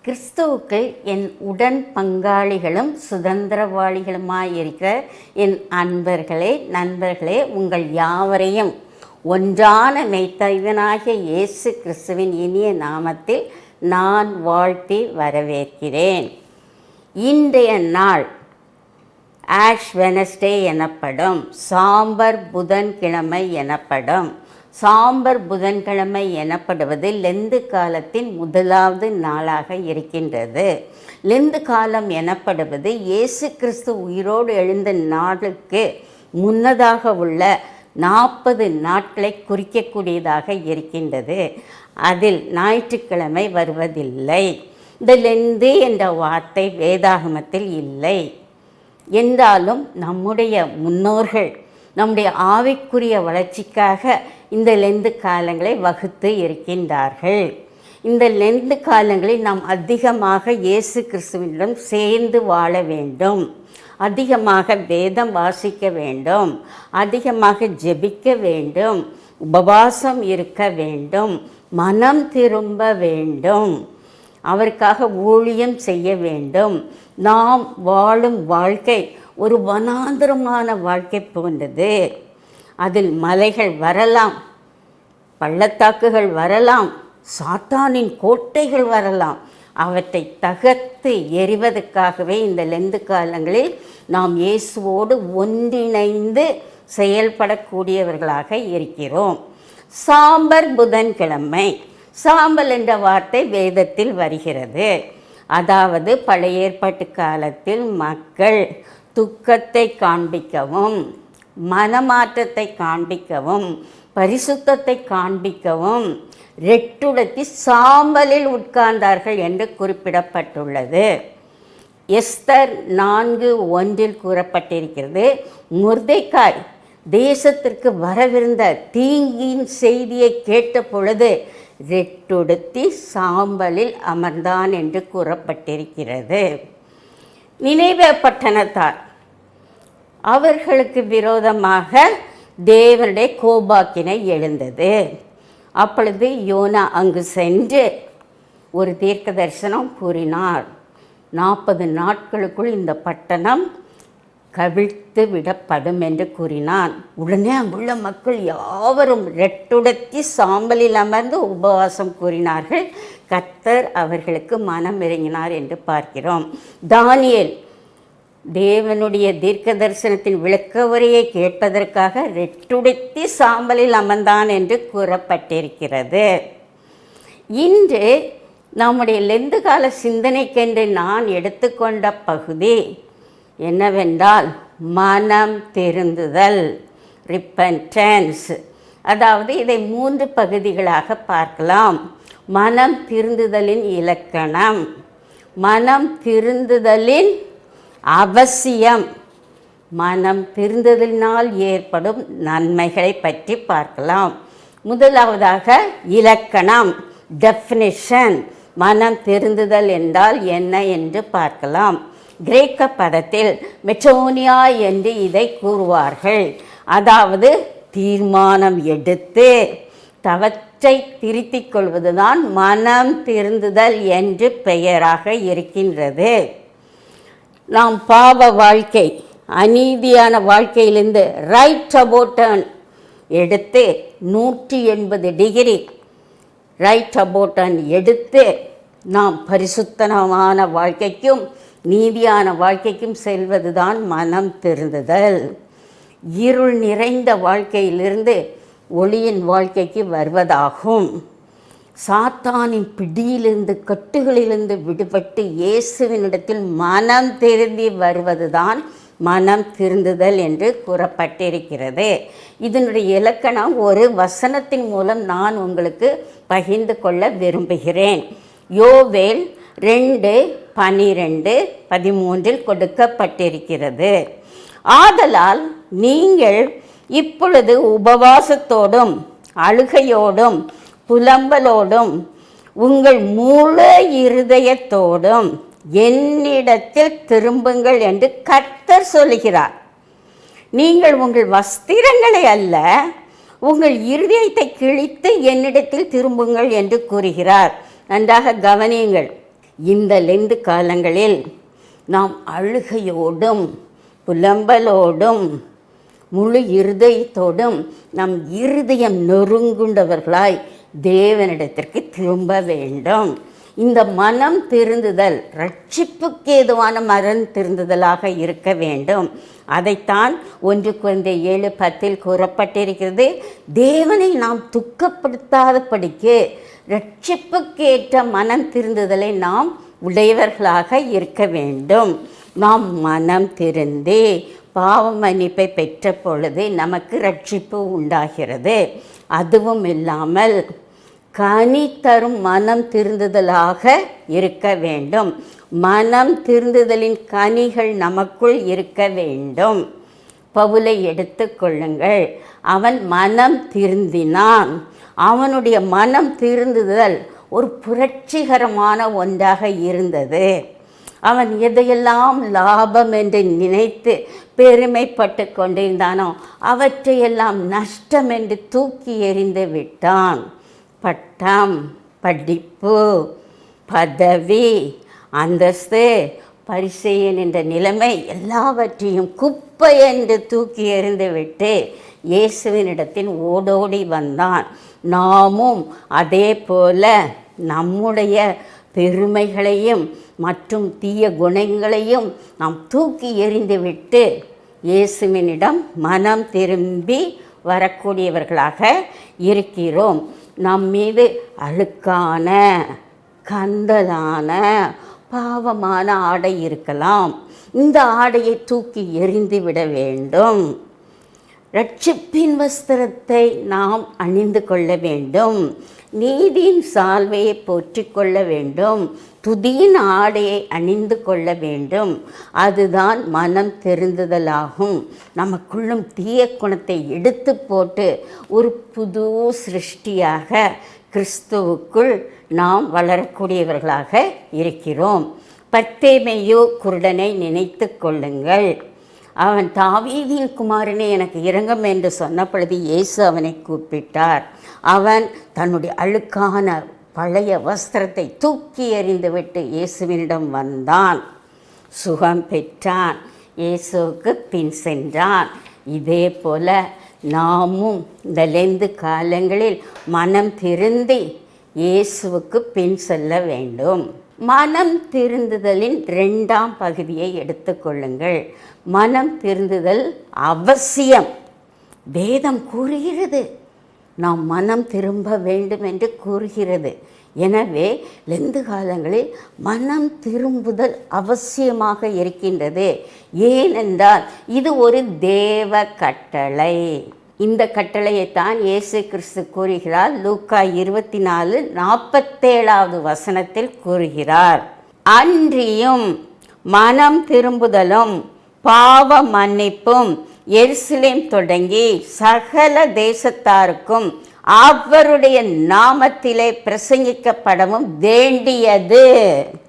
கிறிஸ்துவுக்கு என் உடன் பங்காளிகளும் சுதந்திரவாளிகளுமாயிருக்கிற என் அன்பர்களே, நண்பர்களே, உங்கள் யாவரையும் ஒன்றான மெய்த்தைவனாகிய இயேசு கிறிஸ்துவின் இனிய நாமத்தில் நான் வாழ்த்தி வரவேற்கிறேன். இன்றைய நாள் ஆஷ் வெனஸ்டே எனப்படும், சாம்பர் புதன்கிழமை எனப்படும். சாம்பர் புதன்கிழமை எனப்படுவது லெந்து காலத்தின் முதலாவது நாளாக இருக்கின்றது. லெந்து காலம் எனப்படுவது இயேசு கிறிஸ்து உயிரோடு எழுந்த நாளுக்கு முன்னதாக உள்ள 40 நாட்களை குறிக்கக்கூடியதாக இருக்கின்றது. அதில் ஞாயிற்றுக்கிழமை வருவதில்லை. இந்த லெந்து என்ற வார்த்தை வேதாகமத்தில் இல்லை என்றாலும் நம்முடைய முன்னோர்கள் நம்முடைய ஆவிக்குரிய வளர்ச்சிக்காக இந்த லெந்து காலங்களை வகுத்து இருக்கின்றார்கள். இந்த லெந்து காலங்களில் நாம் அதிகமாக இயேசு கிறிஸ்துவிடம் சேர்ந்து வாழ வேண்டும், அதிகமாக வேதம் வாசிக்க வேண்டும், அதிகமாக ஜெபிக்க வேண்டும், உபவாசம் இருக்க வேண்டும், மனம் திரும்ப வேண்டும், அவருக்காக ஊழியம் செய்ய வேண்டும். நாம் வாழும் வாழ்க்கை ஒரு வனாந்தரமான வாழ்க்கை போன்றது. அதில் மலைகள் வரலாம், பள்ளத்தாக்குகள் வரலாம், சாத்தானின் கோட்டைகள் வரலாம். அவற்றை தகர்த்து எறிவதற்காகவே இந்த லெந்து காலங்களில் நாம் இயேசுவோடு ஒன்றிணைந்து செயல்படக்கூடியவர்களாக இருக்கிறோம். சாம்பர் புதன்கிழமை, சாம்பல் என்ற வார்த்தை வேதத்தில் வருகிறது. அதாவது பழைய ஏற்பாட்டு காலத்தில் மக்கள் துக்கத்தை காண்பிக்கவும், மனமாற்றத்தை காண்பிக்கவும், பரிசுத்தத்தை காண்பிக்கவும் ரெட்டுடுத்தி சாம்பலில் உட்கார்ந்தார்கள் என்று குறிப்பிடப்பட்டுள்ளது. எஸ்தர் 4:1 கூறப்பட்டிருக்கிறது. மொர்தெக்காய் தேசத்திற்கு வரவிருந்த தீங்கின் செய்தியை கேட்ட பொழுது ரெட்டுடுத்தி சாம்பலில் அமர்ந்தான் என்று கூறப்பட்டிருக்கிறது. நினைவே பட்டணத்தார் அவர்களுக்கு விரோதமாக தேவனுடைய கோபாக்கினை எழுந்தது. அப்பொழுது யோனா அங்கு சென்று ஒரு தீர்க்க தரிசனம் கூறினார். 40 நாட்களுக்குள் இந்த பட்டணம் கவிழ்த்து விடப்படும் என்று கூறினான். உடனே அங்குள்ள மக்கள் யாவரும் ரெட்டுடுத்தி சாம்பலில் அமர்ந்து உபவாசம் கூறினார்கள். கர்த்தர் அவர்களுக்கு மனம் இறங்கினார் என்று பார்க்கிறோம். தானியேல் தேவனுடைய தீர்க்க தரிசனத்தின் விளக்க உரையை கேட்பதற்காக ரெட்டுடுத்தி சாம்பலில் அமர்ந்தான் என்று கூறப்பட்டிருக்கிறது. இன்று நம்முடைய லெந்து கால சிந்தனைக்கென்று நான் எடுத்துக்கொண்ட பகுதி என்னவென்றால் மனம் திருந்துதல், ரிப்பன்டன்ஸ். அதாவது இதை 3 பகுதிகளாக பார்க்கலாம். மனம் திருந்துதலின் இலக்கணம், மனம் திருந்துதலின் அவசியம், மனம் திருந்துதலினால் ஏற்படும் நன்மைகளை பற்றி பார்க்கலாம். முதலாவதாக இலக்கணம், டெஃபினிஷன். மனம் திருந்துதல் என்றால் என்ன என்று பார்க்கலாம். கிரேக்க பதத்தில் மெட்டோனியா என்று இதை கூறுவார்கள். அதாவது தீர்மானம் எடுத்து தவற்றை திருத்திக் கொள்வதுதான் மனம் திருந்துதல் என்று பெயராக இருக்கின்றது. நாம் பாவ வாழ்க்கை, அநீதியான வாழ்க்கையிலிருந்து ரைட் அபவுட் டர்ன் எடுத்து 180 டிகிரி ரைட் அபவுட் டர்ன் எடுத்து நாம் பரிசுத்தமான வாழ்க்கைக்கும் நீதியான வாழ்க்கைக்கும் செல்வதுதான் மனம் திருந்துதல். இருள் நிறைந்த வாழ்க்கையிலிருந்து ஒளியின் வாழ்க்கைக்கு வருவதாகும். சாத்தானின் பிடியிலிருந்து, கட்டுகளிலிருந்து விடுபட்டு இயேசுவினிடத்தில் மனம் திருந்தி வருவதுதான் மனம் திருந்துதல் என்று கூறப்பட்டிருக்கிறது. இதனுடைய இலக்கணம் ஒரு வசனத்தின் மூலம் நான் உங்களுக்கு பகிர்ந்து கொள்ள விரும்புகிறேன். யோவேல் 2:12-13 கொடுக்கப்பட்டிருக்கிறது. ஆதலால் நீங்கள் இப்பொழுது உபவாசத்தோடும் அழுகையோடும் புலம்பலோடும் உங்கள் முழு இருதயத்தோடும் என்னிடத்தில் திரும்புங்கள் என்று கர்த்தர் சொல்லுகிறார். நீங்கள் உங்கள் வஸ்திரங்களை அல்ல, உங்கள் இருதயத்தை கிழித்து என்னிடத்தில் திரும்புங்கள் என்று கூறுகிறார். நன்றாக கவனியுங்கள். இந்த லெந்து காலங்களில் நாம் அழுகையோடும் புலம்பலோடும் முழு இருதயத்தோடும் நம் இருதயம் நொறுங்குண்டவர்களாய் தேவனிடத்திற்கு திரும்ப வேண்டும். இந்த மனம் திருந்துதல் ரட்சிப்புக்கு ஏதுவான மனம் திருந்துதலாக இருக்க வேண்டும். அதைத்தான் 1 Corinthians 7:10 கூறப்பட்டிருக்கிறது. தேவனை நாம் துக்கப்படுத்தாதபடிக்கு ரட்சிப்புக்கு ஏற்ற மனம் திருந்துதலை நாம் உடையவர்களாக இருக்க வேண்டும். நாம் மனம் திருந்தி பாவ மன்னிப்பை பெற்ற பொழுது நமக்கு ரட்சிப்பு உண்டாகிறது. அதுவும் இல்லாமல் கனி தரும் மனம் திருந்துதலாக இருக்க வேண்டும். மனம் திருந்துதலின் கனிகள் நமக்குள் இருக்க வேண்டும். பவுலை எடுத்துக்கொள்ளுங்கள். அவன் மனம் திருந்தினான். அவனுடைய மனம் திருந்துதல் ஒரு புரட்சிகரமான ஒன்றாக இருந்தது. அவன் எதையெல்லாம் லாபம் என்று நினைத்து பெருமைப்பட்டு கொண்டிருந்தானோ அவற்றையெல்லாம் நஷ்டம் என்று தூக்கி எறிந்து விட்டான். பட்டம், படிப்பு, பதவி, அந்தஸ்து, பரிசெயன் என்ற நிலைமை எல்லாவற்றையும் குப்பை என்று தூக்கி எறிந்து விட்டு இயேசுவினிடத்தில் ஓடோடி வந்தான். நாமும் அதே போல நம்முடைய பெருமைகளையும் மற்றும் தீய குணங்களையும் நாம் தூக்கி எறிந்துவிட்டு இயேசுவினிடம் மனம் திரும்பி வரக்கூடியவர்களாக இருக்கிறோம். நம் மீது அழுக்கான கந்தலான பாவமான ஆடை இருக்கலாம். இந்த ஆடையை தூக்கி எறிந்து விட வேண்டும். இரட்சிப்பின் வஸ்திரத்தை நாம் அணிந்து கொள்ள வேண்டும். நீதியின் சால்வையை போற்றி கொள்ள வேண்டும். துதியின் ஆடையை அணிந்து கொள்ள வேண்டும். அதுதான் மனம் திருந்துதலாகும். நமக்குள்ளும் தீய குணத்தை எடுத்து போட்டு ஒரு புது சிருஷ்டியாக கிறிஸ்துவுக்குள் நாம் வளரக்கூடியவர்களாக இருக்கிறோம். பர்த்தேமேயு குருடனை நினைத்து கொள்ளுங்கள். அவன் தாவீதின் குமாரனே எனக்கு இரங்கும் என்று சொன்ன பொழுது இயேசு அவனை கூப்பிட்டார். அவன் தன்னுடைய அழுக்கான பழைய வஸ்திரத்தை தூக்கி எறிந்துவிட்டு இயேசுவினிடம் வந்தான். சுகம் பெற்றான். இயேசுவுக்கு பின் சென்றான். இதே போல நாமும் இந்த லெந்து காலங்களில் மனம் திருந்தி இயேசுவுக்கு பின் செல்ல வேண்டும். மனம் திருந்துதலின் 2ஆம் பகுதியை எடுத்துக்கொள்ளுங்கள். மனம் திருந்துதல் அவசியம். வேதம் கூறுகிறது, நாம் மனம் திரும்ப வேண்டும் என்று கூறுகிறது. எனவே லெந்து காலங்களில் மனம் திரும்புதல் அவசியமாக இருக்கின்றது. ஏனென்றால் இது ஒரு தேவ கட்டளை. இந்த கட்டளையைத்தான் இயேசு கிறிஸ்து கூறுகிறார். லூக்கா 24:47 வசனத்தில் கூறுகிறார். அன்றியும் மனம் திரும்புதலும் பாவ மன்னிப்பும் எருசலேம் தொடங்கி சகல தேசத்தாருக்கும் அவருடைய நாமத்திலே பிரசங்கிக்கப்படவும் வேண்டியது.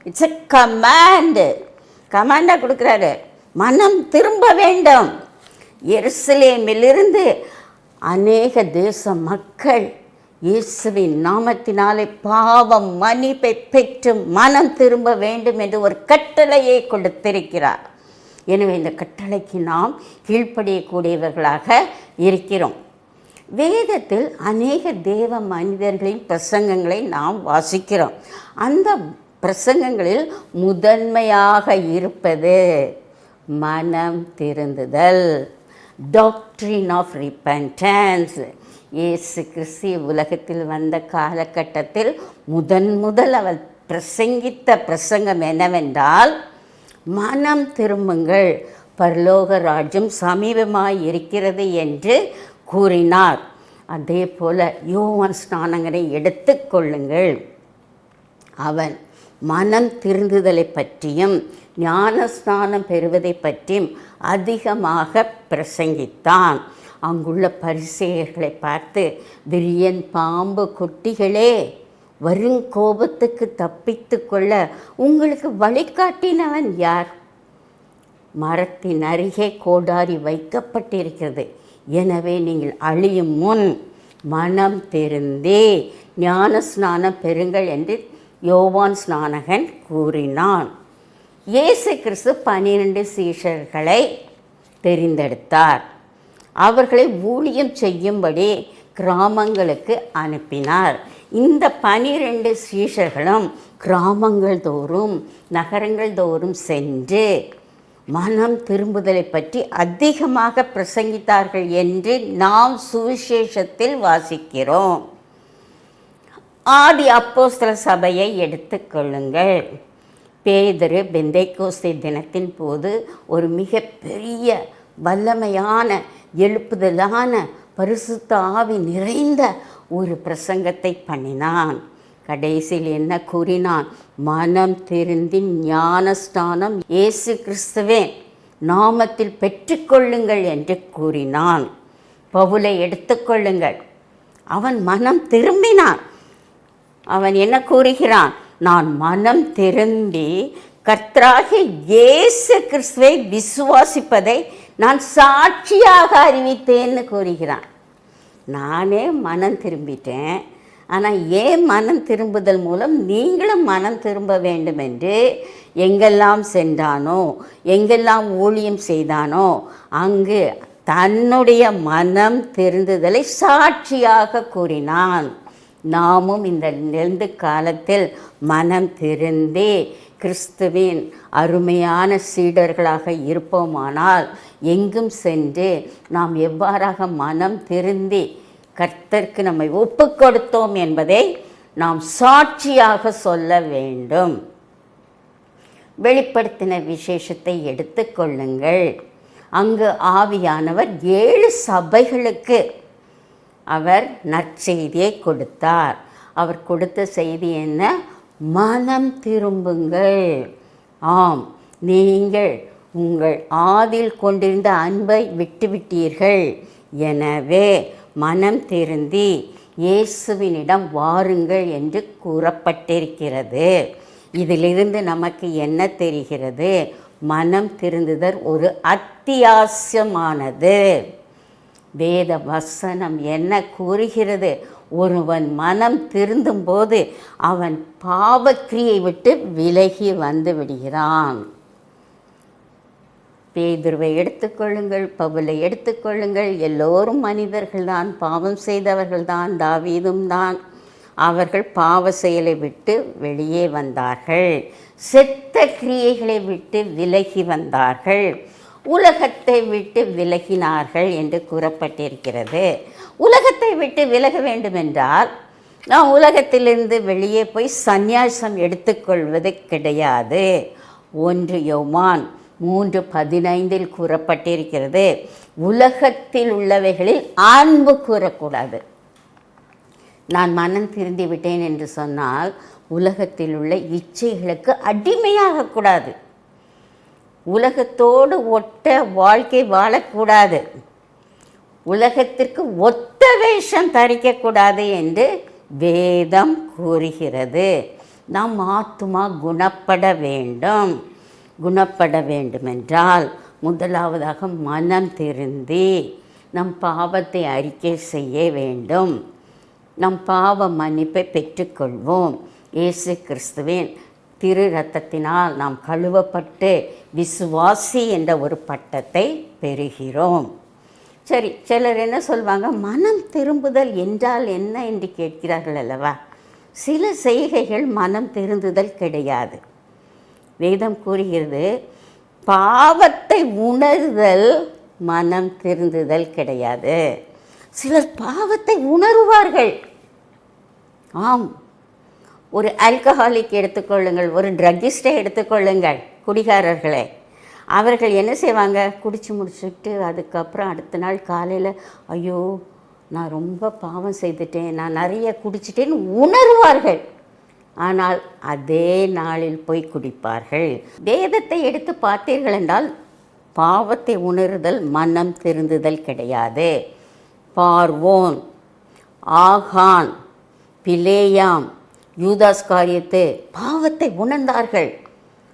It's a command. கமாண்டாக கொடுக்குறாரு. மனம் திரும்ப வேண்டும். எருசலேமிலிருந்து அநேக தேச மக்கள் இயேசுவின் நாமத்தினாலே பாவம் மன்னிப்பை பெற்று மனம் திரும்ப வேண்டும் என்று ஒரு கட்டளையை கொடுத்திருக்கிறார். எனவே இந்த கட்டளைக்கு நாம் கீழ்ப்படியக்கூடியவர்களாக இருக்கிறோம். வேதத்தில் அநேக தேவ மனிதர்களின் பிரசங்கங்களை நாம் வாசிக்கிறோம். அந்த பிரசங்கங்களில் முதன்மையாக இருப்பது மனம் திருந்துதல், டாக்ட்ரின் ஆஃப் ரிப்பன்டன்ஸ். இயேசு கிறிஸ்து உலகத்தில் வந்த காலகட்டத்தில் முதல் அவர் பிரசங்கித்த பிரசங்கம் என்னவென்றால், மனம் திரும்புங்கள், பரலோக ராஜ்யம் சமீபமாய் இருக்கிறது என்று கூறினார். அதே போல யோவான் ஸ்நானகனை எடுத்துக்கொள்ளுங்கள். அவன் மனம் திருந்துதலை பற்றியும் ஞான ஸ்நானம் பெறுவதை பற்றியும் அதிகமாக பிரசங்கித்தான். அங்குள்ள பரிசேயர்களை பார்த்து, விரியன் பாம்பு குட்டிகளே, வருங்கோபத்துக்கு தப்பித்து கொள்ள உங்களுக்கு வழிகாட்டினவன் யார்? மரத்தின் அருகே கோடாரி வைக்கப்பட்டிருக்கிறது. எனவே நீங்கள் அழியும் முன் மனம் திருந்தே ஞான ஸ்நானம் பெறுங்கள் என்று யோவான் ஸ்நானகன் கூறினான். இயேசு கிறிஸ்து 12 சீஷர்களை தெரிந்தெடுத்தார். அவர்களை ஊழியம் செய்யும்படி கிராமங்களுக்கு அனுப்பினார். இந்த 12 சீஷர்களும் கிராமங்கள் தோறும் நகரங்கள் தோறும் சென்று மனம் திரும்புதலை பற்றி அதிகமாக பிரசங்கித்தார்கள் என்று நாம் சுவிசேஷத்தில் வாசிக்கிறோம். ஆதி அப்போஸ்தல சபையை எடுத்துக்கொள்ளுங்கள். பேதுரு பெந்தைக்கோஸ்தே தினத்தின் போது ஒரு மிகப்பெரிய வல்லமையான எழுப்புதலான பரிசுத்த ஆவி நிறைந்த ஒரு பிரசங்கத்தை பண்ணினான். கடைசியில் என்ன கூறினான்? மனம் திருந்தி ஞானஸ்நானம் இயேசு கிறிஸ்துவின் நாமத்தில் பெற்றுக்கொள்ளுங்கள் என்று கூறினான். பவுலை எடுத்துக்கொள்ளுங்கள். அவன் மனம் திரும்பினான். அவன் என்ன கூறுகிறான்? நான் மனம் திரும்பி கர்த்தராகிய இயேசு கிறிஸ்துவை விசுவாசிப்பதை நான் சாட்சியாக அறிவித்தேன்னு கூறுகிறான். நானே மனம் திரும்பிட்டேன், ஆனால் ஏன் மனம் திரும்புதல் மூலம் நீங்களும் மனம் திரும்ப வேண்டும் என்று எங்கெல்லாம் சென்றானோ, எங்கெல்லாம் ஊழியம் செய்தானோ அங்கு தன்னுடைய மனம் திருந்துதலை சாட்சியாக கூறினான். நாமும் இந்த நெருந்த காலத்தில் மனம் திருந்தி கிறிஸ்துவின் அருமையான சீடர்களாக இருப்போமானால் எங்கும் சென்று நாம் எவ்வாறாக மனம் திருந்தி கர்த்தருக்கு நம்மை ஒப்பு கொடுத்தோம் என்பதை நாம் சாட்சியாக சொல்ல வேண்டும். வெளிப்படுத்தின விசேஷத்தை எடுத்துக்கொள்ளுங்கள். அங்கு ஆவியானவர் 7 சபைகளுக்கு அவர் நற்செய்தியை கொடுத்தார். அவர் கொடுத்த செய்தி என்ன? மனம் திரும்புங்கள். ஆம், நீங்கள் உங்கள் ஆதியில் கொண்டிருந்த அன்பை விட்டுவிட்டீர்கள். எனவே மனம் திருந்தி இயேசுவினிடம் வாருங்கள் என்று கூறப்பட்டிருக்கிறது. இதிலிருந்து நமக்கு என்ன தெரிகிறது? மனம் திருந்துதல் ஒரு அத்தியாவசியமானது. வேத வசனம் என்ன கூறுகிறது? ஒருவன் மனம் திருந்தும் போது அவன் பாவக்கிரியை விட்டு விலகி வந்து விடுகிறான். பேதுருவை எடுத்துக்கொள்ளுங்கள், பவுலை எடுத்துக்கொள்ளுங்கள். எல்லோரும் மனிதர்கள்தான், பாவம் செய்தவர்கள்தான், தாவீதும் தான். அவர்கள் பாவ செயலை விட்டு வெளியே வந்தார்கள், செத்த கிரியைகளை விட்டு விலகி வந்தார்கள், உலகத்தை விட்டு விலகினார்கள் என்று கூறப்பட்டிருக்கிறது. உலகத்தை விட்டு விலக வேண்டுமென்றால் நாம் உலகத்திலிருந்து வெளியே போய் சந்நியாசம் எடுத்துக்கொள்வது கிடையாது. 1 யோவான் 3:15 கூறப்பட்டிருக்கிறது, உலகத்தில் உள்ளவைகளில் அன்பு கூறக்கூடாது. நான் மனம் திருந்தி விட்டேன் என்று சொன்னால் உலகத்தில் உள்ள இச்சைகளுக்கு அடிமையாகக்கூடாது, உலகத்தோடு ஒட்ட வாழ்க்கை வாழக்கூடாது, உலகத்திற்கு ஒத்த வேஷம் தரிக்கக்கூடாது என்று வேதம் கூறுகிறது. நம் ஆத்துமா குணப்பட வேண்டும். குணப்பட வேண்டுமென்றால் முதலாவதாக மனம் திருந்தி நம் பாவத்தை அறிக்கை செய்ய வேண்டும். நம் பாவ மன்னிப்பை பெற்றுக்கொள்வோம். இயேசு கிறிஸ்துவின் திரு இரத்தத்தினால் நாம் கழுவப்பட்டு விசுவாசி என்ற ஒரு பட்டத்தை பெறுகிறோம். சரி, சிலர் என்ன சொல்வாங்க? மனம் திரும்புதல் என்றால் என்ன என்று கேட்கிறார்கள் அல்லவா? சில செய்கைகள் மனம் திருந்துதல் கிடையாது. வேதம் கூறுகிறது, பாவத்தை உணர்தல் மனம் திருந்துதல் கிடையாது. சிலர் பாவத்தை உணருவார்கள். ஆம், ஒரு ஆல்கஹாலிக் எடுத்துக்கொள்ளுங்கள், ஒரு ட்ரக்கிஸ்டை எடுத்துக்கொள்ளுங்கள், குடிகாரர்களே. அவர்கள் என்ன செய்வாங்க? குடித்து முடிச்சுட்டு அதுக்கப்புறம் அடுத்த நாள் காலையில், ஐயோ நான் ரொம்ப பாவம் செய்துட்டேன், நான் நிறைய குடிச்சிட்டேன்னு உணர்வார்கள். ஆனால் அதே நாளில் போய் குடிப்பார்கள். வேதத்தை எடுத்து பார்த்தீர்கள் என்றால் பாவத்தை உணர்தல் மனம் திருந்துதல் கிடையாது. பார்வோன், ஆகான், பிலேயாம், யூதாஸ் காரியத்து பாவத்தை உணர்ந்தார்கள்.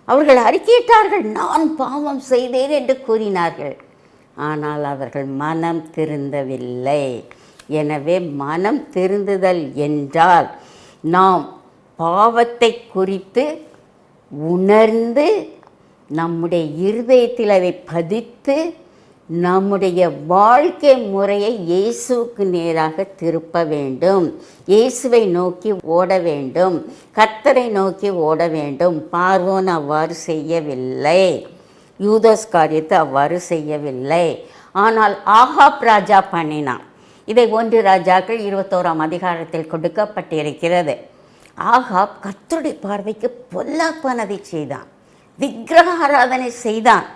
அவர்கள் அறிக்கையிட்டார்கள், நான் பாவம் செய்தேன் என்று கூறினார்கள். ஆனால் அவர்கள் மனம் திருந்தவில்லை. எனவே மனம் திருந்துதல் என்றால் நாம் பாவத்தை குறித்து உணர்ந்து நம்முடைய இருதயத்தில் அதை பதித்து நம்முடைய வாழ்க்கை முறையை இயேசுவுக்கு நேராக திருப்ப வேண்டும். இயேசுவை நோக்கி ஓட வேண்டும். கர்த்தரை நோக்கி ஓட வேண்டும். பார்வோன் அவ்வாறு செய்யவில்லை. யூதாஸ் காரியத்தை அவ்வாறு செய்யவில்லை. ஆனால் ஆகாப் ராஜா பண்ணினான். இதை 1 ராஜாக்கள் 21ஆம் அதிகாரத்தில் கொடுக்கப்பட்டிருக்கிறது. ஆகாப் கர்த்தருடைய பார்வைக்கு பொல்லாப்பானதை செய்தான். விக்கிரக ஆராதனை செய்தான்.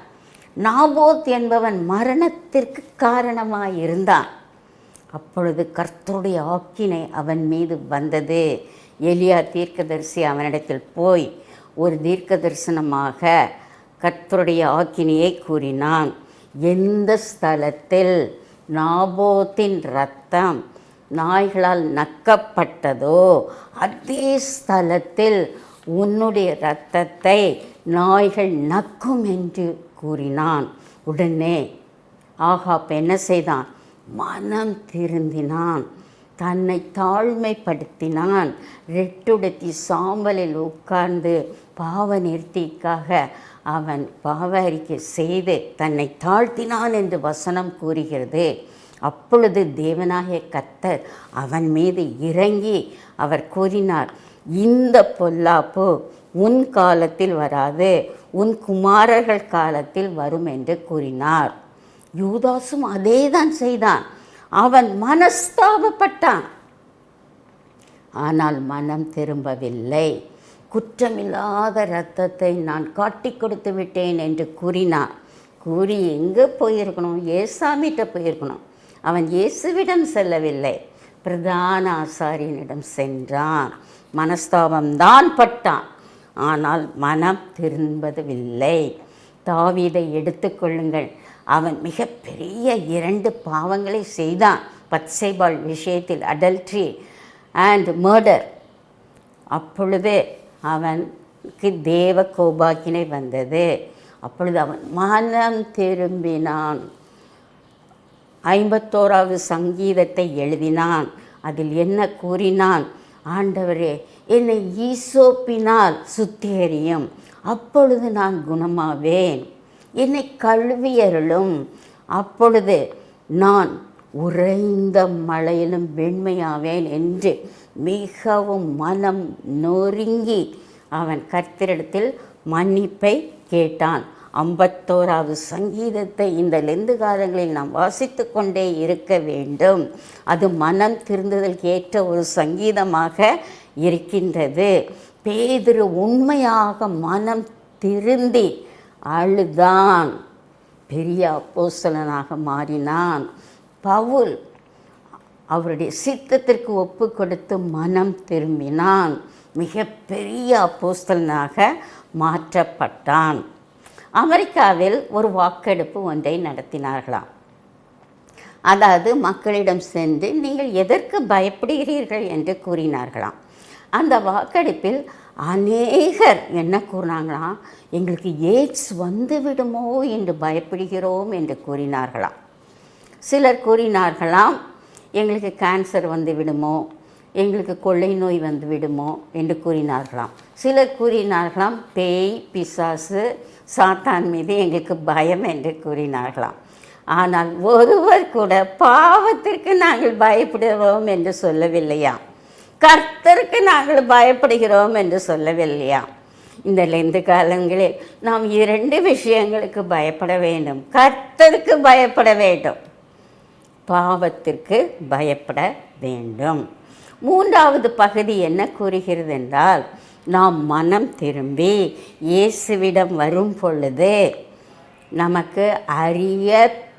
நாபோத் என்பவன் மரணத்திற்கு காரணமாயிருந்தான். அப்பொழுது கர்த்தருடைய ஆக்கினை அவன் மீது வந்தது. எலியா தீர்க்கதரிசி அவனிடத்தில் போய் ஒரு தீர்க்க தரிசனமாக கர்த்தருடைய ஆக்கினையை கூறினான். எந்த ஸ்தலத்தில் நாபோத்தின் இரத்தம் நாய்களால் நக்கப்பட்டதோ அதே ஸ்தலத்தில் உன்னுடைய இரத்தத்தை நாய்கள் நக்கும் என்று கூறினான். உடனே ஆகாப் என்ன செய்தான்? மனம் திருந்தினான். தன்னை தாழ்மைப்படுத்தினான். ரெட்டுடுத்தி சாம்பலில் உட்கார்ந்து பாவ நிறுத்திக்காக அவன் பாவ அறிக்கை செய்து தன்னை தாழ்த்தினான் என்று வசனம் கூறுகிறது. அப்பொழுது தேவனாகிய கர்த்தர் அவன் மீது இறங்கி அவர் கூறினார், இந்த பொல்லாப்பு உன் காலத்தில் வராது, உன் குமாரர்கள் காலத்தில் வரும் என்று கூறினார். யூதாசும் அதே தான் செய்தான். அவன் மனஸ்தாபப்பட்டான். ஆனால் மனம் திரும்பவில்லை. குற்றமில்லாத இரத்தத்தை நான் காட்டி கொடுத்து விட்டேன் என்று கூறினார். கூறி எங்கே போயிருக்கணும்? ஏசாமிட்ட போயிருக்கணும். அவன் இயேசுவிடம் செல்லவில்லை, பிரதான ஆசாரியனிடம் சென்றான். மனஸ்தாபம்தான் பட்டான், ஆனால் மனம் திரும்பவில்லை. தாவீதை எடுத்துக்கொள்ளுங்கள். அவன் மிகப்பெரிய 2 பாவங்களை செய்தான். பத்சேபாள் விஷயத்தில் அடல்ட்ரி அண்ட் மர்டர். அப்பொழுது அவனுக்கு தேவ கோபாக்கினை வந்தது. அப்பொழுது அவன் மனம் திரும்பினான். 51வது சங்கீதத்தை எழுதினான். அதில் என்ன கூறினான்? ஆண்டவரே, என்னை ஈசோப்பினால் சுத்திகரியும், அப்பொழுது நான் குணமாவேன். என்னை கழுவியருளும், அப்பொழுது நான் உறைந்த மழையிலும் வெண்மையாவேன் என்று மிகவும் மனம் நொறுங்கி அவன் கர்த்தரிடத்தில் மன்னிப்பை கேட்டான். 51வது சங்கீதத்தை இந்த லெந்து காலங்களில் நாம் வாசித்து கொண்டே இருக்க வேண்டும். அது மனம் திருந்துதலுக்கு ஏற்ற ஒரு சங்கீதமாக இருக்கின்றது. பேதுரு உண்மையாக மனம் திருந்தி அழுதான், பெரிய அப்போஸ்தலனாக மாறினான். பவுல் அவருடைய சித்தத்திற்கு ஒப்பு கொடுத்து மனம் திரும்பினான், மிகப்பெரிய அப்போஸ்தலனாக மாற்றப்பட்டான். அமெரிக்காவில் ஒரு வாக்கெடுப்பு ஒன்றை நடத்தினார்களாம். அதாவது மக்களிடம் சென்று நீங்கள் எதற்கு பயப்படுகிறீர்கள் என்று கூறினார்களாம். அந்த வாக்கெடுப்பில் அநேகர் என்ன கூறினாங்களாம்? எங்களுக்கு எய்ட்ஸ் வந்து விடுமோ என்று பயப்படுகிறோம் என்று கூறினார்களாம். சிலர் கூறினார்களாம், எங்களுக்கு கேன்சர் வந்து விடுமோ, எங்களுக்கு கொள்ளை நோய் வந்து விடுமோ என்று கூறினார்களாம். சிலர் கூறினார்களாம், பேய் பிசாசு சாத்தான் மீது எங்களுக்கு பயம் என்று கூறினார்களாம். ஆனால் ஒருவர் கூட பாவத்திற்கு நாங்கள் பயப்படுகிறோம் என்று சொல்லவில்லையாம், கர்த்தருக்கு நாங்கள் பயப்படுகிறோம் என்று சொல்லவில்லையாம். இந்த லெந்து காலங்களில் நாம் 2 விஷயங்களுக்கு பயப்பட வேண்டும். கர்த்தருக்கு பயப்பட வேண்டும், பாவத்திற்கு பயப்பட வேண்டும். 3வது பகுதி என்ன கூறுகிறது என்றால், நாம் மனம் திரும்பி இயேசுவிடம் வரும் பொழுது நமக்கு அரிய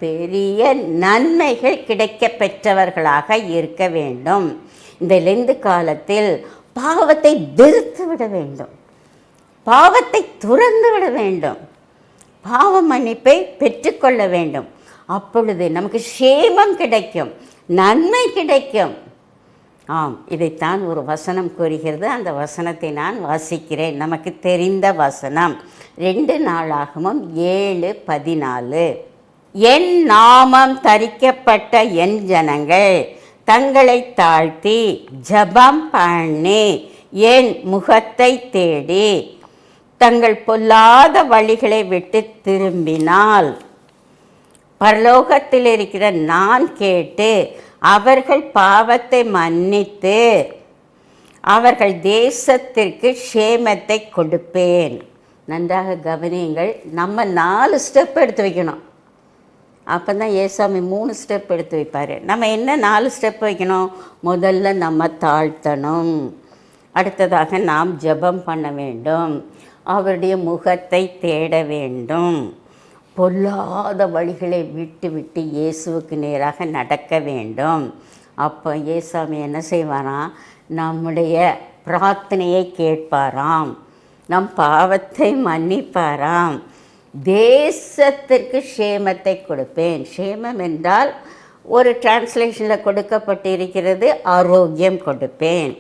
பெரிய நன்மைகள் கிடைக்க பெற்றவர்களாக இருக்க வேண்டும். இந்த லெந்து காலத்தில் பாவத்தை வெறுத்து விட வேண்டும், பாவத்தை துறந்து விட வேண்டும், பாவ மன்னிப்பை பெற்றுக்கொள்ள வேண்டும். அப்பொழுது நமக்கு சேமம் கிடைக்கும், நன்மை கிடைக்கும். ஆம், இதைத்தான் ஒரு வசனம் கூறுகிறது. அந்த வசனத்தை நான் வாசிக்கிறேன். நமக்கு தெரிந்த வசனம் 2 நாளாகமம் 7:14. என் நாமம் தரிக்கப்பட்ட என் ஜனங்கள் தங்களை தாழ்த்தி ஜெபம் பண்ணி என் முகத்தை தேடி தங்கள் பொல்லாத வழிகளை விட்டு திரும்பினால் பரலோகத்தில் இருக்கிற நான் கேட்டு அவர்கள் பாவத்தை மன்னித்து அவர்கள் தேசத்திற்கு க்ஷேமத்தை கொடுப்பேன். நன்றாக கவனியுங்கள். நம்ம 4 ஸ்டெப் எடுத்து வைக்கணும். அப்போ தான் ஏசாமி 3 ஸ்டெப் எடுத்து வைப்பார். நம்ம என்ன 4 ஸ்டெப் வைக்கணும்? முதல்ல நம்ம தாழ்த்தணும், அடுத்ததாக நாம் ஜெபம் பண்ண வேண்டும், அவருடைய முகத்தை தேட வேண்டும், பொல்லாத வழிகளை விட்டு விட்டு இயேசுவுக்கு நேராக நடக்க வேண்டும். அப்போ ஏசாமி என்ன செய்வாராம்? நம்முடைய பிரார்த்தனையை கேட்பாராம், நம் பாவத்தை மன்னிப்பாராம், தேசத்திற்கு க்ஷேமத்தை கொடுப்பேன். க்ஷேமம் என்றால் ஒரு டிரான்ஸ்லேஷனில் கொடுக்கப்பட்டிருக்கிறது ஆரோக்கியம் கொடுப்பேன்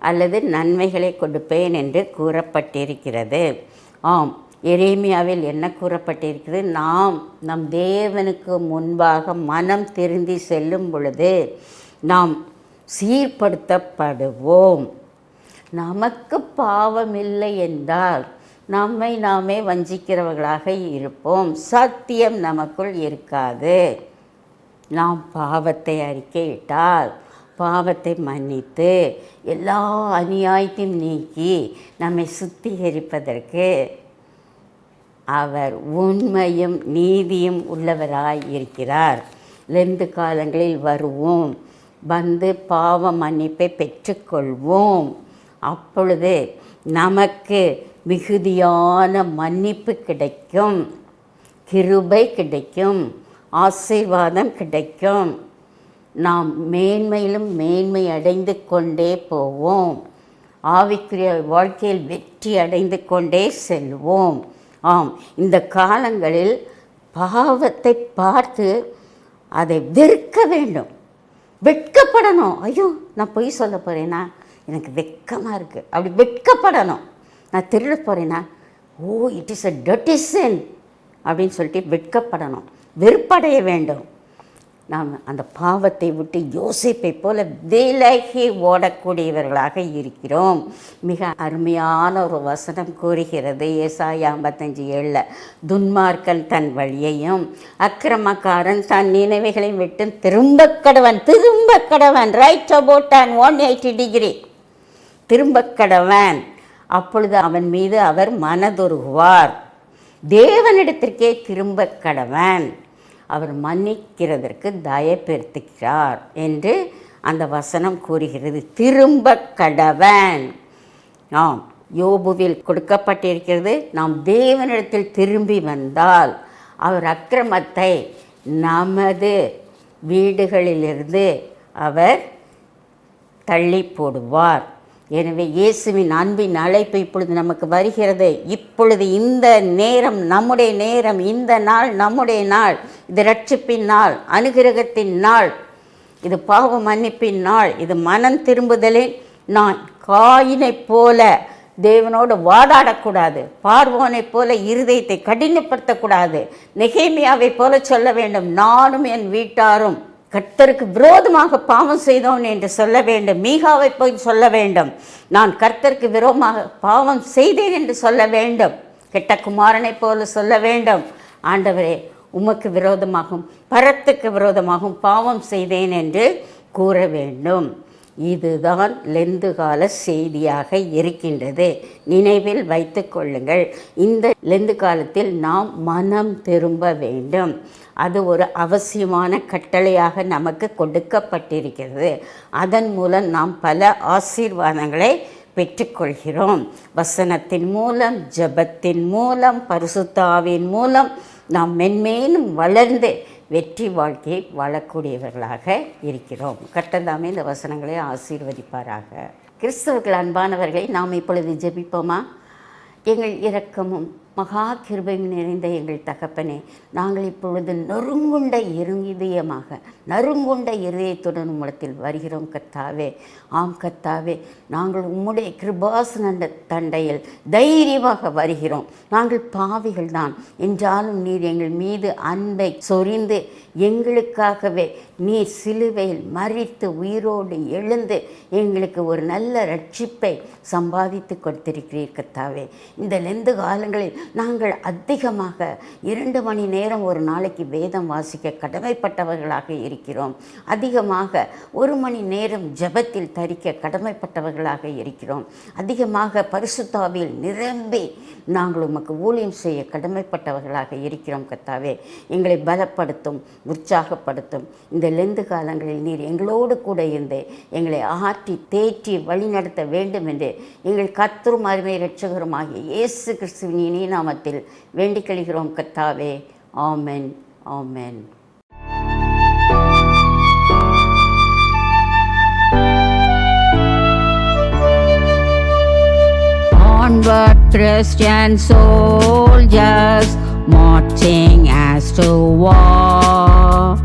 அல்லது நன்மைகளை கொடுப்பேன் என்று கூறப்பட்டிருக்கிறது. ஆம், எரேமியாவில் என்ன கூறப்பட்டிருக்கிறது? நாம் நம் தேவனுக்கு முன்பாக மனம் திருந்தி செல்லும் பொழுது நாம் சீர்படுத்தப்படுவோம். நமக்கு பாவம் இல்லை என்றால் நம்மை நாமே வஞ்சிக்கிறவர்களாக இருப்போம். சத்தியம் நமக்குள் இருக்காது. நாம் பாவத்தை அறிக்கையிட்டால், பாவத்தை மன்னித்து எல்லா அநியாயத்தையும் நீக்கி நம்மை சுத்திகரிப்பதற்கு அவர் உண்மையும் நீதியும் உள்ளவராய் இருக்கிறார். லெந்து காலங்களில் வருவோம், வந்து பாவ மன்னிப்பை பெற்றுக்கொள்வோம். அப்பொழுது நமக்கு மிகுதியான மன்னிப்பு கிடைக்கும், கிருபை கிடைக்கும், ஆசீர்வாதம் கிடைக்கும். நாம் மேன்மையிலும் மேன்மை அடைந்து கொண்டே போவோம். ஆவிக்குரிய வாழ்க்கையில் வெற்றி அடைந்து கொண்டே செல்வோம். ஆம், இந்த காலங்களில் பாவத்தை பார்த்து அதை வெறுக்க வேண்டும், வெட்கப்படணும். ஐயோ, நான் பொய் சொல்ல போகிறேன்னா எனக்கு வெட்கமாக இருக்குது, அப்படி வெட்கப்படணும். நான் திருட போகிறேன்னா, oh it is a dirty sin அப்படின்னு சொல்லிட்டு வெட்கப்படணும், வெறுப்படைய வேண்டும். நாம் அந்த பாவத்தை விட்டு யோசிப்பை போல விலகி ஓடக்கூடியவர்களாக இருக்கிறோம். மிக அருமையான ஒரு வசனம் கூறுகிறது ஏசாயா 55:7. துன்மார்க்கன் தன் வழியையும் அக்கிரமக்காரன் தன் நினைவுகளையும் விட்டு திரும்ப கடவன் ரைட் அபவுட் அண்ட் 180 டிகிரி திரும்ப கடவன். அப்பொழுது அவன் மீது அவர் மனதுருகுவார். தேவனிடத்திற்கே திரும்ப கடவன், அவர் மன்னிக்கிறதற்கு தயப்பெருத்துகிறார் என்று அந்த வசனம் கூறுகிறது. திரும்ப கடவன். ஆம், யோபுவில் கொடுக்கப்பட்டிருக்கிறது. நாம் தேவனிடத்தில் திரும்பி வந்தால் அவர் அக்கிரமத்தை நமது வீடுகளிலிருந்து அவர் தள்ளி போடுவார். எனவே இயேசுவின் அன்பின் அழைப்பு இப்பொழுது நமக்கு வருகிறது. இப்பொழுது இந்த நேரம் நம்முடைய நேரம், இந்த நாள் நம்முடைய நாள். இது ரட்சிப்பின் நாள், அனுகிரகத்தின் நாள், இது பாவ மன்னிப்பின் நாள், இது மனம் திரும்புதலின் நாள். காயினைப் போல தேவனோடு வாதாடக்கூடாது, பார்வோனைப் போல இருதயத்தை கடினப்படுத்தக்கூடாது. நெகேமியாவை போல சொல்ல வேண்டும், நானும் என் வீட்டாரும் கர்த்தருக்கு விரோதமாக பாவம் செய்தோன் என்று சொல்ல வேண்டும். மீகாவை போய் சொல்ல வேண்டும், நான் கர்த்தருக்கு விரோதமாக பாவம் செய்தேன் என்று சொல்ல வேண்டும். கெட்ட குமாரனை போல சொல்ல வேண்டும், ஆண்டவரே உமக்கு விரோதமாகவும் பரத்துக்கு விரோதமாகவும் பாவம் செய்தேன் என்று கூற வேண்டும். இதுதான் லெந்து கால செய்தியாக இருக்கின்றது. நினைவில் வைத்து கொள்ளுங்கள். இந்த லெந்து காலத்தில் நாம் மனம் திரும்ப வேண்டும். அது ஒரு அவசியமான கட்டளையாக நமக்கு கொடுக்கப்பட்டிருக்கிறது. அதன் மூலம் நாம் பல ஆசீர்வாதங்களை பெற்றுக்கொள்கிறோம். வசனத்தின் மூலம், ஜெபத்தின் மூலம், பரிசுத்த ஆவியின் மூலம் நாம் மென்மேலும் வளர்ந்து வெற்றி வாழ்க்கையை வாழக்கூடியவர்களாக இருக்கிறோம். கர்த்தர் இந்த வசனங்களை ஆசீர்வதிப்பாராக. கிறிஸ்துவுக்கள் அன்பானவர்களை நாம் இப்பொழுது ஜெபிப்போமா? எங்கள் இரக்கமும் மகா கிருபை நிறைந்த எங்கள் தகப்பனே, நாங்கள் இப்பொழுது நொறுங்குண்ட இருதயத்துடன் உம்மிடத்தில் வருகிறோம் கர்த்தாவே. ஆம் கர்த்தாவே, நாங்கள் உம்முடைய கிருபாசன தண்டையில் தைரியமாக வருகிறோம். நாங்கள் பாவிகள் தான் என்றாலும் நீர் எங்கள் மீது அன்பை சொரிந்து எங்களுக்காகவே நீர் சிலுவையில் மரித்து உயிரோடு எழுந்து எங்களுக்கு ஒரு நல்ல ரட்சிப்பை சம்பாதித்து கொடுத்திருக்கிறீர் கர்த்தாவே. இந்த லெந்து காலங்களில் நாங்கள் அதிகமாக 2 மணி நேரம் ஒரு நாளைக்கு வேதம் வாசிக்க கடமைப்பட்டவர்களாக இருக்கிறோம். அதிகமாக 1 மணி நேரம் ஜெபத்தில் தரிக்க கடமைப்பட்டவர்களாக இருக்கிறோம். அதிகமாக பரிசுத்தாவியில் நிரம்பி நாங்கள் உமக்கு ஊழியம் செய்ய கடமைப்பட்டவர்களாக இருக்கிறோம் கர்த்தாவே. எங்களை பலப்படுத்தும், உற்சாகப்படுத்தும். இந்த லெந்து காலங்களில் நீர் எங்களோடு கூட இருந்து எங்களை ஆற்றி தேற்றி வழிநடத்த வேண்டும் என்று எங்கள் கர்த்தரும் அருமை இரட்சகருமாகிய இயேசு கிறிஸ்துவின் இனிய நாமத்தில் வேண்டிக் கொள்கிறோம் கர்த்தாவே. ஆமென், ஆமென். Onward, Christian soldiers, marching as to war,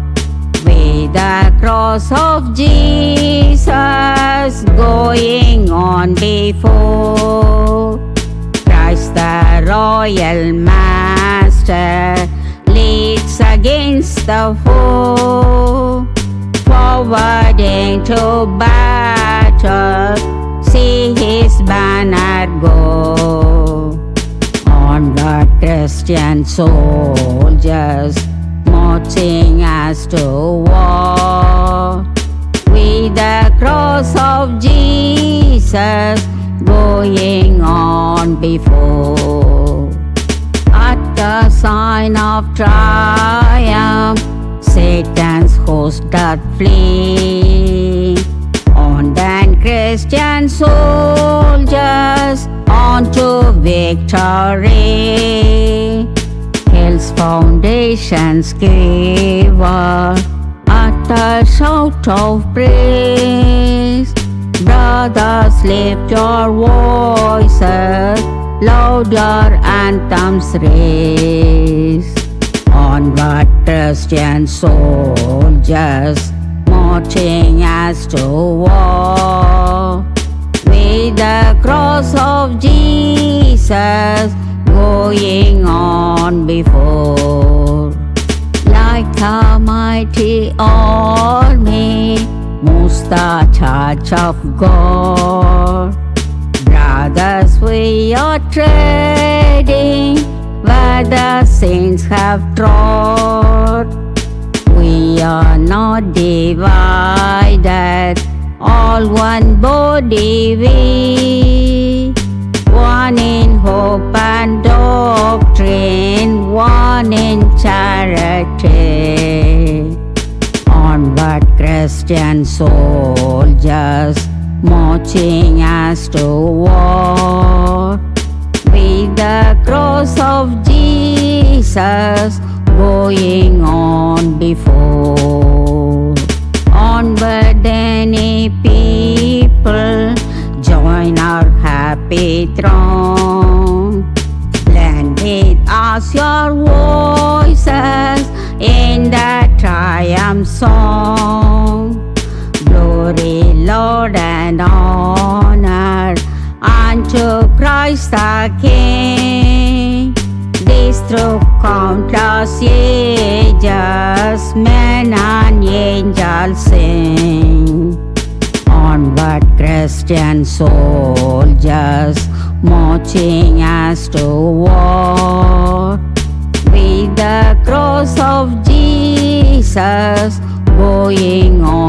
with the cross of Jesus going on before. Christ the royal master leads against the foe, forward into battle, see his banner go. Onward, Christian soldiers, marching as to war, with the cross of Jesus going on before. At the sign of triumph, Satan's host doth flee. On then Christian soldiers on to victory. Hell's foundations quiver at the shout of praise. Brothers, lift your voices, loud your anthems raise. Onward, Christian soldiers, marching as to war, with the cross of Jesus going on before. Like a mighty army moves the church of God. Brothers, we are treading where the saints have trod. We are not divided, all one body we, one in hope and doctrine, one in charity. Onward, Christian soldiers, marching as to war, with the cross of Jesus going on before. Onward, any people, join our happy throng. Lend with us your voices in the triumph song. Glory, Lord, and honor unto Christ the King. This through countless ages, men and angels sing. Onward, Christian soldiers, marching as to war, with the cross of Jesus going on